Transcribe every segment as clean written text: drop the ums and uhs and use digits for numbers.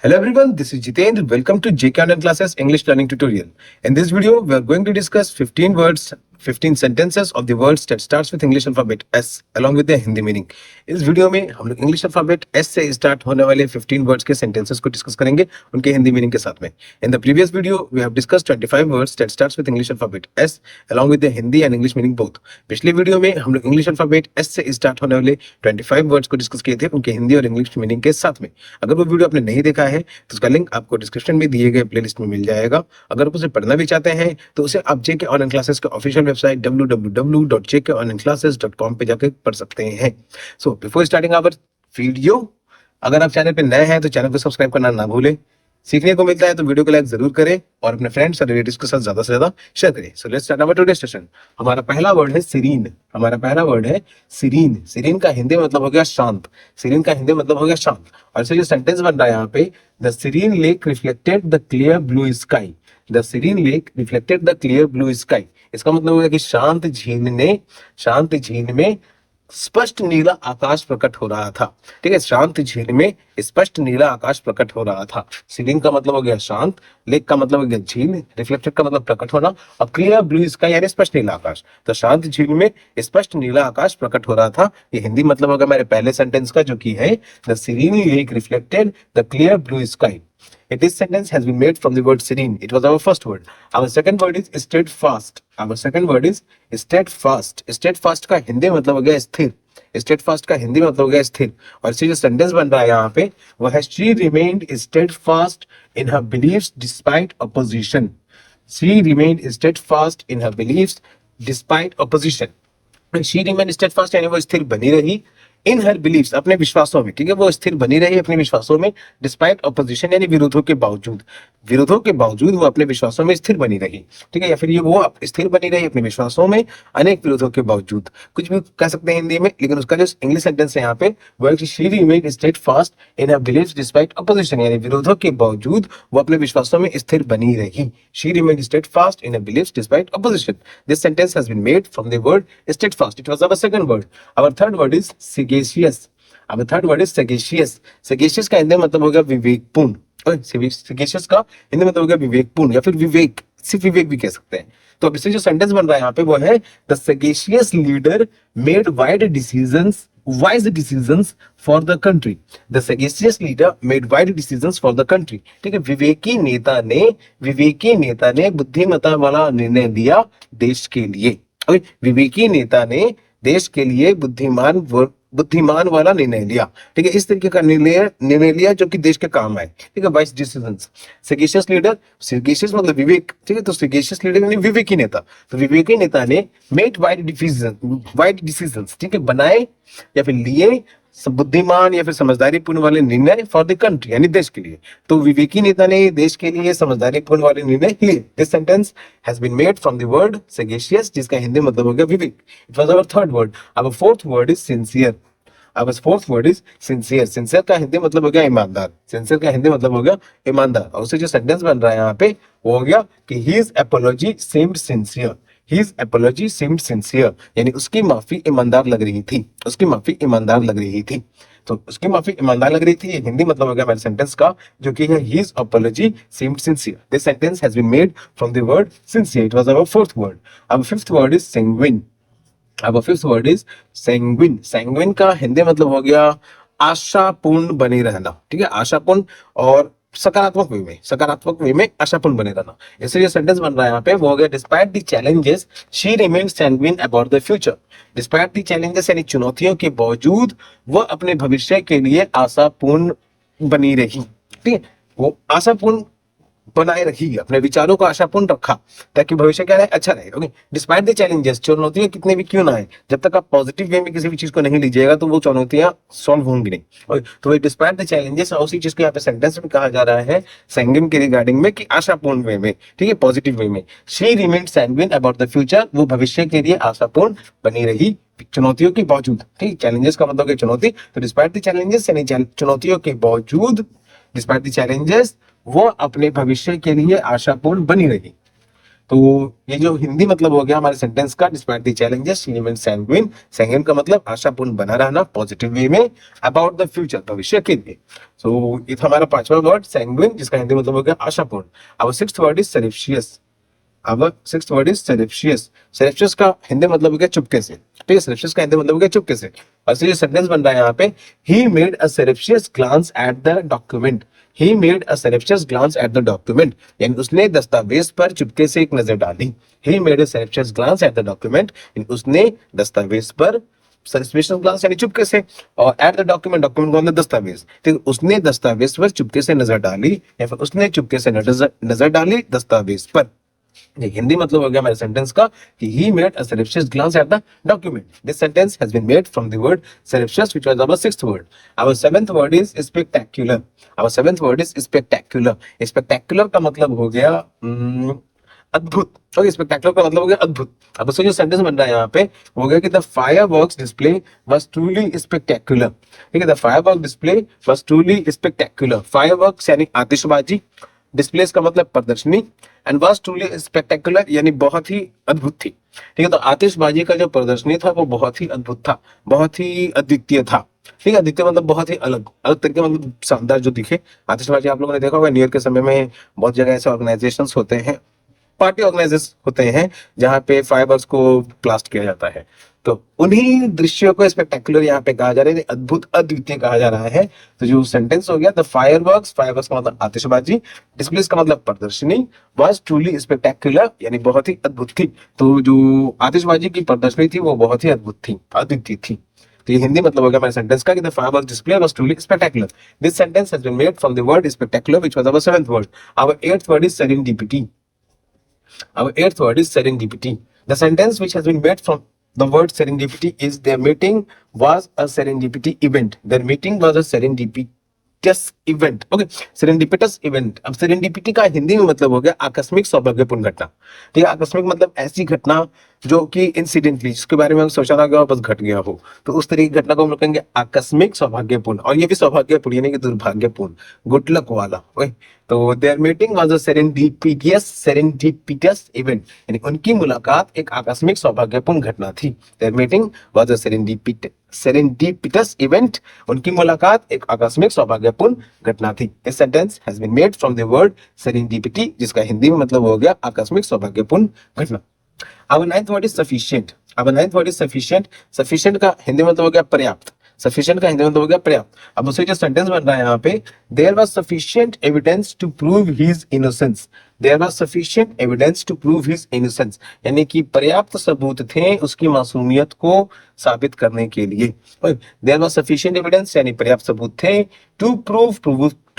Hello everyone, this is Jitendra. Welcome to JK Online Classes English Learning Tutorial. In this video, we are going to discuss 15 words, 15 sentences of the words that starts with English alphabet S along with their Hindi meaning. इस video में हम लोग English alphabet S से start होने वाले 15 words के sentences को discuss करेंगे उनके हिंदी मीनिंग के साथ में. In the previous video we have discussed 25 words that starts with English alphabet S along with their Hindi and English meaning both. पिछले वीडियो में हम लोग इंग्लिश अल्फाबेट एस से स्टार्ट होने वाले 25 वर्ड्स को डिस्कस किए थे उनके हिंदी और इंग्लिश मीनिंग के साथ में. अगर वो वीडियो आपने नहीं देखा है तो उसका लिंक आपको डिस्क्रिप्शन में दिए गए प्लेलिस्ट में मिल जाएगा. अगर आप उसे पढ़ना भी चाहते हैं तो उसे आप जेके ऑनलाइन क्लासेस के ऑफिशियल वेबसाइट www.jkonlineclasses.com पे जाकर पढ़ सकते हैं. So before starting our video, अगर आप चैनल पे नए हैं तो चैनल को सब्सक्राइब करना ना भूलें. सीखने को मिलता है तो वीडियो को लाइक जरूर करें और अपने फ्रेंड्स और रिलेटिव्स के साथ ज्यादा से ज्यादा शेयर करें. So let's start our today session. हमारा पहला वर्ड है सीरीन. हमारा पहला वर्ड है सीरीन. सीरीन का हिंदी मतलब हो गया शांत. सीरीन का हिंदी मतलब हो गया शांत. और इसे जो सेंटेंस बन रहा है यहाँ पे, the serene lake reflected the clear blue sky. The serene lake reflected the clear blue sky. इसका मतलब है कि शांत झील में स्पष्ट नीला आकाश प्रकट हो रहा था. ठीक है, शांत झील में स्पष्ट नीला आकाश प्रकट हो रहा था. सीलिंग का मतलब हो गया शांत, लेक का मतलब हो गया झील, रिफ्लेक्टेड का मतलब प्रकट होना, और क्लियर ब्लू स्काई यानी स्पष्ट नीला आकाश. तो शांत झील में स्पष्ट नीला आकाश प्रकट हो रहा था. ये हिंदी मतलब होगा मेरे पहले सेंटेंस का, जो कि है the serene lake reflected the clear blue sky. This sentence has been made from the word serene. It was our first word. Our second word is steadfast. Our second word is steadfast. Steadfast का हिंदी मतलब हो गया स्थिर. Steadfast का हिंदी मतलब हो गया स्थिर. और इसे जो सेंटेंस बन रहा है यहाँ पे वो है she remained steadfast in her beliefs despite opposition. She remained steadfast in her beliefs despite opposition. She remained steadfast यानी वो स्थिर बनी रही इन हर बिलीव्स, अपने विश्वासों में. ठीक है, वो स्थिर बनी रही अपने विश्वासों में, डिस्पाइट ऑपोजिशन यानी विरोधों के बावजूद. विरोधों के बावजूद वो अपने विश्वासों में स्थिर बनी रही. ठीक है, या फिर ये वो स्थिर बनी रही अपने विश्वासों में अनेक विरोधों के बावजूद. कुछ भी कह सकते हैं हिंदी में, लेकिन उसका जो इंग्लिश सेंटेंस है यहाँ पे वो है she remained steadfast in her beliefs despite opposition, यानी विरोधों के बावजूद वो अपने विश्वासों में स्थिर बनी रही. She remained steadfast in her beliefs despite opposition. This sentence has been made from the word steadfast. It was our second word. Our third word is sagacious. अब third word is sagacious. sagacious का हिंदी मतलब हो गया विवेकपूर्ण. sagacious का हिंदी मतलब हो गया विवेकपूर्ण या फिर विवेक, सिर्फ विवेक भी कह सकते हैं. तो अब इससे जो सेंटेंस बन रहा है यहाँ पे वो है the sagacious leader made wise decisions for the country. The sagacious leader made wise decisions for the country. ठीक है, विवेकी नेता ने बुद्धिमत्ता वाला निर्णय लिया देश के लिए. विवेकी नेता ने देश के लिए बुद्धिमान वाला निर्णय लिया. ठीक है, इस तरीके का निर्णय लिया जो कि देश के काम आए. ठीक है, वाइस डिसीजंस. सेगेशियस लीडर, सेगेशियस मतलब विवेक. ठीक है, तो सेगेशियस लीडर यानी विवेकी नेता. तो विवेकी नेता ने मेड वाइड डिसीजंस, ठीक है, बनाए या फिर लिए बुद्धिमान या फिर समझदारी पूर्ण वाले निर्णय फॉर द कंट्री यानी देश के लिए. तो विवेकी नेता ने देश के लिए समझदारी पूर्ण वाले निर्णय लिए. This sentence has been made from the word sagacious, जिसका हिंदी मतलब हो गया विवेक. It was our third word. Our fourth word is sincere. Our fourth word is sincere. Sincere का हिंदी मतलब हो गया ईमानदार. सिंसियर का हिंदी मतलब हो गया ईमानदार. और उससे जो सेंटेंस बन रहा है यहाँ पे वो हो गया कि his apology seemed sincere. His apology seemed sincere, यानी उसकी माफी ईमानदार लग रही थी. उसकी माफी ईमानदार लग रही थी. तो उसकी माफी ईमानदार लग रही थी, ये हिंदी मतलब हो गया मेरे सेंटेंस का, जो कि है his apology seemed sincere. This sentence has been made from the word sincere. It was our fourth word. Our fifth word is sanguine. Our fifth word is sanguine. Sanguine का हिंदी मतलब हो गया आशापूर्ण बने रहना. ठीक है, आशापूर्ण और सकारात्मक वे में आशापूर्ण बने रहना. इससे जो सेंटेंस बन रहा है यहाँ पे वो हो गया despite the challenges she remains sanguine about the future. Despite the challenges यानी चुनौतियों के बावजूद वह अपने भविष्य के लिए आशापूर्ण बनी रही. ठीक है, वो आशापूर्ण बनाए रखी, अपने विचारों को आशापूर्ण रखा ताकि भविष्य क्या रहे, अच्छा रहे. ओके, डिस्पाइट द चैलेंजेस, चुनौतियां कितने भी क्यों ना आए, जब तक आप पॉजिटिव वे में किसी भी चीज को नहीं लीजिएगा तो वो चुनौतियां सॉल्व होंगी नहीं. ओके, तो डिस्पाइट द चैलेंजेस, और उसी चीज को यहाँ पे सेंटेंस में कहा जा रहा है सैंग्विन के रिगार्डिंग में कि आशापूर्ण वे में. ठीक है, पॉजिटिव वे में. She remained sanguine about the future, वो भविष्य के लिए आशापूर्ण बनी रही चुनौतियों के बावजूद. ठीक, चैलेंजेस का मतलब चुनौती. तो डिस्पाइट द चैलेंजेस यानी चुनौतियों के बावजूद, डिस्पाइट द चैलेंजेस वो अपने भविष्य के लिए आशापूर्ण बनी रही. तो ये जो हिंदी मतलब हो गया हमारे सेंटेंस का, despite the challenges he remain sanguine. Sanguine का मतलब आशापूर्ण बना रहना, पॉजिटिव वे में, अबाउट द फ्यूचर, भविष्य के लिए। सो ये था हमारा पांचवा वर्ड सैंग्विन, जिसका हिंदी मतलब हो गया आशापूर्ण। अब सिक्स्थ वर्ड इज सेरेशियस। अब sixth word is surreptitious. Surreptitious का हिंदी मतलब हो गया चुपके से, ठीक है, सेरेशियस का हिंदी मतलब हो गया चुपके से। और ये सेंटेंस बन रहा है यहाँ पे, he made a surreptitious glance at the document. He made a surreptitious glance at the document, यानी उसने दस्तावेज पर चुपके से एक नजर डाली। He made a surreptitious glance at the document, उसने दस्तावेज पर सस्पेशन ग्लांस यानी चुपके से, और एट द डॉक्यूमेंट, डॉक्यूमेंट को दस्तावेज, ठीक, उसने दस्तावेज पर चुपके से नजर डाली, या फिर उसने चुपके से नजर डाली दस्तावेज पर। ये हिंदी मतलब हो गया हमारे सेंटेंस का कि he made a surreptitious glance at the document. This sentence has been made from the word surreptitious, which was our sixth word. Our seventh word is spectacular. Our seventh word is spectacular. Spectacular का मतलब हो गया अद्भुत। Okay, spectacular का मतलब हो गया अद्भुत। अब उसका जो सेंटेंस बन रहा है यहाँ पे हो गया कि the fireworks display was truly spectacular. ठीक है, the firework display was truly spectacular. Fireworks यानी आतिशबाजी, डिस्प्लेस का मतलब प्रदर्शनी, एंड वाज ट्रूली स्पेक्टेकुलर यानी बहुत ही अद्भुत थी। ठीक है, तो आतिशबाजी का जो प्रदर्शनी था वो बहुत ही अद्भुत था, बहुत ही अद्वितीय था। ठीक है, अद्वितीय मतलब बहुत ही अलग अलग तरीके, मतलब शानदार जो दिखे। आतिशबाजी आप लोगों ने देखा होगा न्यू ईयर के समय में बहुत जगह ऐसे ऑर्गेनाइजेशंस होते हैं, पार्टी ऑर्गेनाइजेशन होते हैं जहाँ पे फायरवर्क्स को ब्लास्ट किया जाता है। तो उन्हीं दृश्यों को स्पेक्टेकुलर यहाँ पे कहा जा रहा है, अद्भुत अद्वितीय कहा जा रहा है। तो जो सेंटेंस हो गया द फायरवर्क्स, फायरवर्क्स का मतलब आतिशबाजी, डिस्प्लेस का मतलब प्रदर्शनी, वाज ट्रूली स्पेक्टेकुलर यानी बहुत ही अद्भुत थी। तो जो आतिशबाजी की प्रदर्शनी थी वो बहुत ही अद्भुत थी, अद्वितीय थी। तो ये हिंदी मतलब हो गया हमारे सेंटेंस का कि the fireworks display was truly spectacular. This sentence has been made from the word spectacular, which was our seventh word. Our eighth word is serendipity. Our eighth word is serendipity. The sentence which has been made from the word serendipity is their meeting was a serendipity event. Their meeting was a serendipitous event. Okay, serendipitous event. अब serendipity का हिंदी में मतलब हो गया आकस्मिक सौभाग्यपूर्ण घटना। ठीक है, आकस्मिक मतलब ऐसी घटना जो कि इंसिडेंटली, जिसके बारे में हम सोचा ना गया बस घट गया हो, तो उस तरह की घटना को हम लोग कहेंगे आकस्मिक सौभाग्यपूर्ण। और ये भी सौभाग्यपूर्ण यानी कि दुर्भाग्यपूर्ण, गुड लक वाला। ओके, तो their meeting was a serendipitous event, यानी उनकी मुलाकात एक आकस्मिक सौभाग्यपूर्ण घटना थी। Their meeting was a serendipitous event, उनकी मुलाकात एक आकस्मिक सौभाग्यपूर्ण घटना थी। This sentence has been made from the word serendipity, जिसका हिंदी में मतलब हो गया आकस्मिक सौभाग्यपूर्ण घटना। Our ninth word is sufficient. Our ninth word is sufficient. Sufficient का हिंदी में तो हो गया पर्याप्त। Sufficient का हिंदी में तो हो गया पर्याप्त। अब उससे जो सेंटेंस बन रहा है यहाँ पे, there was sufficient evidence to prove his innocence. There was sufficient evidence to prove his innocence. यानी कि पर्याप्त सबूत थे उसकी मासूमियत को साबित करने के लिए। There was sufficient evidence यानी पर्याप्त सबूत थे, to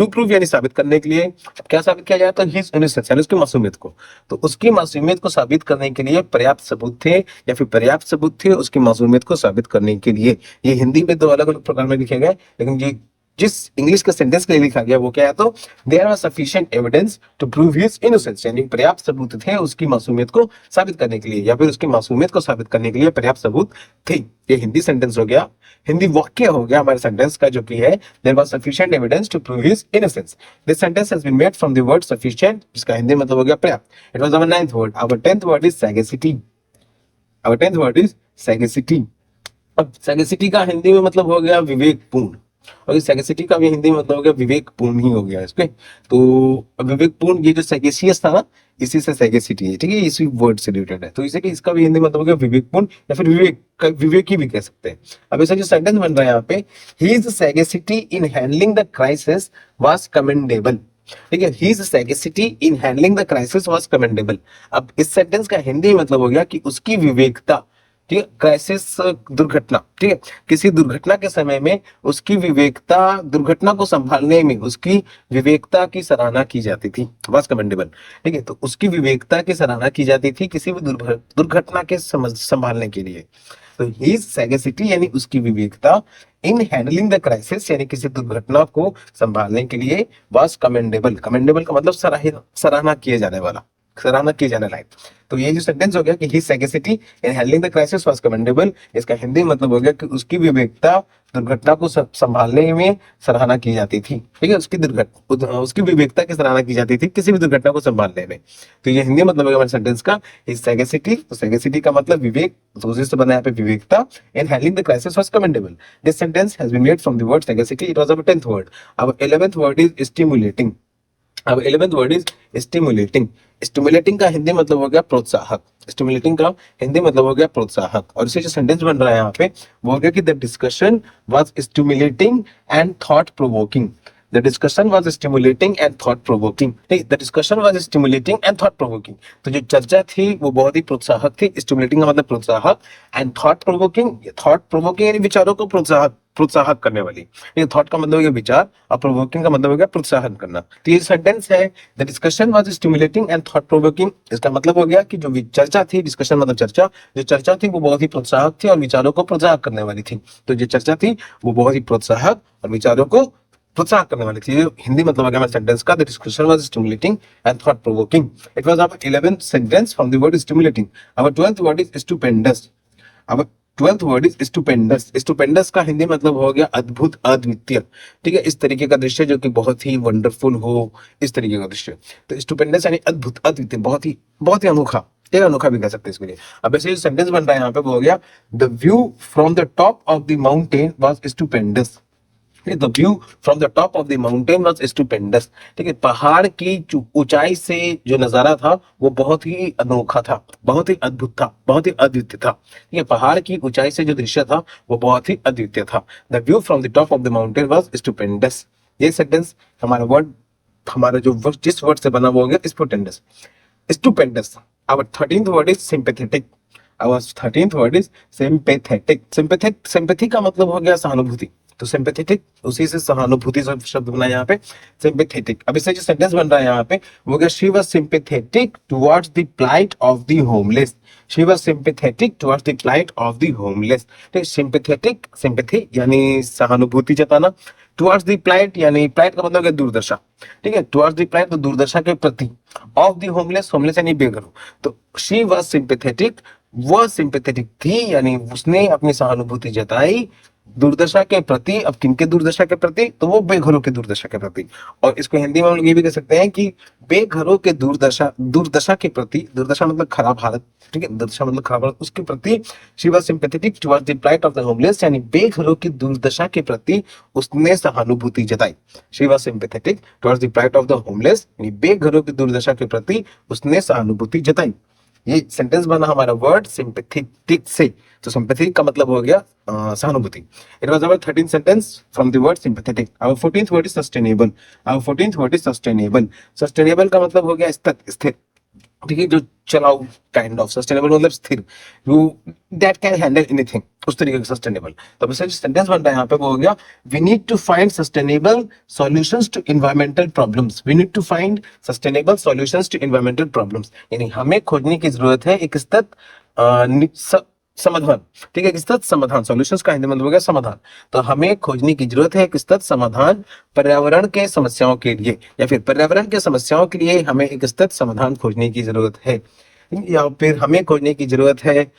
prove यानी साबित करने के लिए। क्या साबित किया जाए तो his innocence यानी उसकी मासूमियत को। तो उसकी मासूमियत को साबित करने के लिए पर्याप्त सबूत थे, या फिर पर्याप्त सबूत थे उसकी मासूमियत को साबित करने के लिए। ये हिंदी में दो अलग अलग प्रकार में लिखे गए, लेकिन ये जिस इंग्लिश के सेंटेंस के लिए लिखा गया वो क्या है, तो there was sufficient evidence to prove his innocence, यानी पर्याप्त सबूत थे उसकी मासूमियत को साबित करने के लिए, या फिर उसकी मासूमियत को साबित करने के लिए पर्याप्त सबूत थे। ये हिंदी सेंटेंस हो गया, हिंदी वाक्य हो गया हमारे सेंटेंस का, जो कि है there was sufficient evidence to prove his innocence. This sentence has been made from the word sufficient, जिसका हिंदी मतलब हो गया पर्याप्त। It was our ninth word. Our tenth word is sagacity. Our tenth word is sagacity. अब sagacity का हिंदी में मतलब हो गया विवेकपूर्ण, और इस सैगेसिटी का भी हिंदी में मतलब हो गया विवेकपूर्ण ही हो गया इसके। तो विवेकपूर्ण, ये जो सैगेसियस था ना, इसी से सैगेसिटी है, ठीक है, इसी वर्ड से रिलेटेड है। तो इसे कि इसका भी हिंदी मतलब हो गया विवेकपूर्ण, या फिर विवेकी भी कह सकते हैं। अब ऐसा जो सेंटेंस बन रहा है यहाँ पे, his सैगेसिटी in handling the crisis was commendable. ठीक है, his सैगेसिटी in handling the crisis was commendable. अब इस सेंटेंस का हिंदी मतलब हो गया कि उसकी विवेकता, ठीक है, क्राइसिस दुर्घटना, ठीक है, किसी दुर्घटना के समय में उसकी विवेकता, दुर्घटना को संभालने में उसकी विवेकता की सराहना की जाती थी, वाज कमेंडेबल। ठीक है, तो उसकी विवेकता की सराहना की जाती थी किसी भी दुर्घटना के संभालने के लिए। तो हिज सैगेसिटी यानी उसकी विवेकता, इन हैंडलिंग द क्राइसिस यानी किसी दुर्घटना को संभालने के लिए, वाज कमेंडेबल। कमेंडेबल का मतलब सराहना किए जाने वाला। सराहना की जाने लायक। तो ये जो सेंटेंस हो गया कि his सैगेसिटी in handling the crisis was commendable, इसका हिंदी मतलब हो गया कि उसकी विवेकता दुर्घटना को संभालने में सराहना की जाती थी। ठीक है, उसकी विवेकता की सराहना की जाती थी किसी भी दुर्घटना को संभालने में। तो ये हिंदी मतलब है हमारे सेंटेंस का हिज सैगेसिटी। तो सैगेसिटी का मतलब विवेक, तो उसी से बना यहाँ पे विवेकता। In handling the crisis was commendable. This sentence has been made from the word sagacity. It was our 10th word. अब 11th वर्ड इज स्टिमुलेटिंग। अब 11th word is stimulating. Stimulating का हिंदी मतलब हो गया प्रोत्साहक। स्टिमुलेटिंग का हिंदी मतलब हो गया प्रोत्साहक। और इसे जो सेंटेंस बन रहा है यहाँ पे वो हो गया कि the discussion was stimulating and thought provoking. The discussion was stimulating and thought provoking. The discussion was stimulating and thought provoking. तो जो चर्चा थी वो बहुत ही प्रोत्साहक थी। स्टिमुलेटिंग का मतलब प्रोत्साहक, and thought provoking, thought provoking यानी विचारों को प्रोत्साहक करने वाली। ये थॉट का मतलब हो गया विचार और प्रोवोकिंग का मतलब हो गया प्रोत्साहन करना। तो ये सेंटेंस है the discussion was stimulating and thought provoking. इसका मतलब हो गया कि जो चर्चा थी, डिस्कशन मतलब चर्चा, जो चर्चा थी वो बहुत ही प्रोत्साहक थी और विचारों को प्रोत्साहन करने वाली थी। तो जो चर्चा थी वो बहुत ही प्रोत्साहक और विचारों को प्रोत्साहन करने वाली थी। हिंदी मतलब अगर मैं सेंटेंस का the discussion was stimulating and thought provoking. It was our 11th sentence from the word stimulating. Our 12th word is stupendous. अब 12th word is stupendous. Stupendous का हिंदी मतलब हो गया अद्भुत, अद्वितीय। ठीक है, इस तरीके का दृश्य जो कि बहुत ही वंडरफुल हो, इस तरीके का दृश्य। तो स्टुपेंडस यानी अद्भुत, अद्वितीय, बहुत ही अनोखा, एक अनोखा भी कह सकते हैं इसके लिए। अब ऐसे जो सेंटेंस बन रहा है यहाँ पे वो हो गया the view from the top of the mountain was stupendous. The view from the top of the mountain was stupendous. ठीक है, पहाड़ की ऊंचाई से जो नजारा था वो बहुत ही अनोखा था, बहुत ही अद्भुत था, बहुत ही अद्वितीय था। ठीक है, पहाड़ की ऊंचाई से जो दृश्य था वो बहुत ही अद्वितीय था। The view from the top of the mountain was stupendous. ये सेंटेंस हमारा जो जिस वर्ड से बना वो हो गया stupendous. Stupendous. Our 13th word is sympathetic. Our 13th word is sympathetic. Sympathy का मतलब हो गया सहानुभूति। तो सिंपैथेटिक उसी से सहानुभूति शब्द बना यहाँ पे सिंपैथेटिक। अब इससे जो सेंटेंस बन रहा है यहाँ पे वो क्या, she was sympathetic towards the plight of the homeless. She was sympathetic towards the plight of the homeless. ठीक, सिंपैथेटिक, सिंपैथी यानी सहानुभूति जताना, टुवर्ड्स द प्लाइट यानी प्लाइट का मतलब है दुर्दशा। ठीक है, टुवर्ड्स द प्लाइट तो दुर्दशा के प्रति, ऑफ द होमलेस, होमलेस यानी बेघर। तो शी वाज सिंपैथेटिक, वह सिंपैथेटिक थी यानी उसने अपनी सहानुभूति जताई दुर्दशा के प्रति। अब किनके दुर्दशा के प्रति, तो वो बेघरों के दुर्दशा के प्रति। और इसको हिंदी में हम लोग ये भी कह सकते हैं कि बेघरों के दुर्दशा के प्रति, दुर्दशा मतलब खराब हालत। ठीक है, दुर्दशा मतलब खराब हालत, उसके प्रति she was sympathetic towards the plight of the homeless, यानी बेघरों की दुर्दशा के प्रति उसने सहानुभूति जताई। She was sympathetic towards the plight of the homeless, यानी बेघरों की दुर्दशा के प्रति उसने सहानुभूति जताई। ये सेंटेंस बना हमारा वर्ड सिंपैथेटिक से। तो सिंपैथी का मतलब हो गया सहानुभूति। It was our 13th sentence from the word sympathetic. Our 14th word is sustainable. Our 14th word is sustainable. Sustainable का मतलब हो गया स्थिर। ठीक है, जो चलाऊ काइंड ऑफ। सस्टेनेबल मतलब स्थिर, you that can handle anything, उस तरीके का सस्टेनेबल। तो वैसे जो सेंटेंस बन रहा है यहाँ पे वो हो गया we need to find sustainable solutions to environmental problems. We need to find sustainable solutions to environmental problems, यानी हमें खोजने की जरूरत है एक समाधान। ठीक है, एक स्थित समाधान। सॉल्यूशंस का हिंदी मतलब हो गया समाधान। तो हमें खोजने की जरूरत है एक स्थित समाधान पर्यावरण के समस्याओं के लिए, या फिर पर्यावरण के समस्याओं के लिए हमें एक स्थित समाधान खोजने की जरूरत है, या फिर हमें खोजने की जरूरत है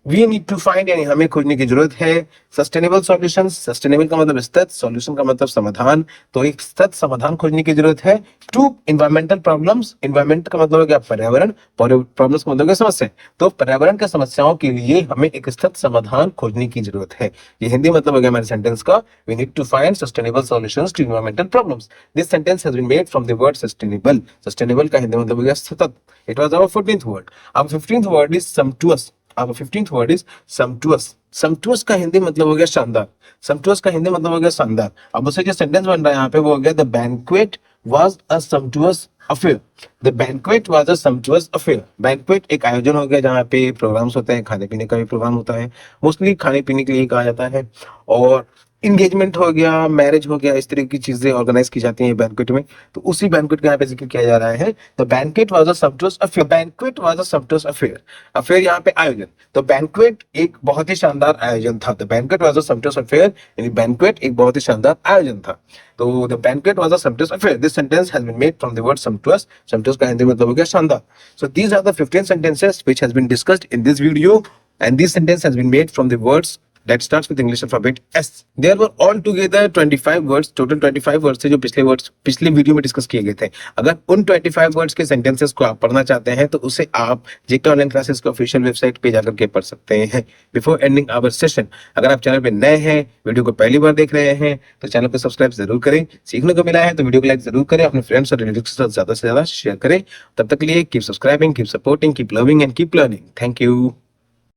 वी नीड टू फाइंड, यानी हमें खोजने की जरूरत है सस्टेनेबल सॉल्यूशंस। सस्टेनेबल का मतलब स्थित, सॉल्यूशन का मतलब समाधान। तो एक स्थित समाधान खोजने की जरूरत है टू एनवायरमेंटल प्रॉब्लम्स। एनवायरमेंट का मतलब हो गया पर्यावरण, प्रॉब्लम्स का मतलब हो गया समस्या। तो पर्यावरण के समस्याओं के लिए हमें एक स्थित समाधान खोजने की जरूरत है। ये हिंदी मतलब हो गया हमारे सेंटेंस का we need to find sustainable solutions to environmental problems. This sentence has been made from the word sustainable. Sustainable का हिंदी मतलब हो गया सतत। It was our 14th word. अब 15th वर्ड इज सम्टुअस। अब 15th वर्ड इज सम्टुअस। सम्टुअस का हिंदी मतलब हो गया शानदार। सम्टुअस का हिंदी मतलब हो गया शानदार। अब उसे जो सेंटेंस बन रहा है यहाँ पे वो हो गया the banquet was a sumptuous affair. The banquet was a sumptuous affair. Banquet एक आयोजन हो गया जहाँ पे प्रोग्राम्स होते हैं, खाने पीने का भी प्रोग्राम होता है, मोस्टली खाने पीने के लिए कहा जाता है। और इंगेजमेंट हो गया, मैरिज हो गया, इस तरह की चीजें ऑर्गेनाइज की जाती हैं बैंक्वेट में। तो उसी बैंक्वेट का यहाँ पे जिक्र किया जा रहा है। The banquet was a sumptuous affair, banquet was a sumptuous affair, affair यहाँ पे आयोजन। तो बैंक्वेट एक बहुत ही शानदार आयोजन था। The banquet was a sumptuous affair, यानी बैंक्वेट एक बहुत ही शानदार आयोजन था। तो the banquet was a sumptuous affair, this sentence has been made from the word sumptuous, sumptuous का हिंदी मतलब हो गया शानदार। So these are the 15 sentences which has been discussed in this video, and this sentence has been made from the words that starts with English alphabet S. There were altogether 25 words, total 25 words थे जो पिछले video में discuss किए गए थे। अगर उन 25 words के सेंटेंसेस को आप पढ़ना चाहते हैं तो उसे आप जेके ऑनलाइन क्लासेस के ऑफिशियल वेबसाइट पे जाकर के पढ़ सकते हैं। बिफोर एंडिंग आवर सेशन, अगर आप चैनल पे नए हैं, वीडियो को पहली बार देख रहे हैं, तो चैनल को सब्सक्राइब जरूर करें। सीखने को मिला है तो वीडियो को लाइक जरूर करें, अपने फ्रेंड्स और रिलेटिव्स के साथ ज्यादा से ज्यादा शेयर करें। तब तक के लिए keep subscribing, keep supporting, keep loving and keep learning. Thank you.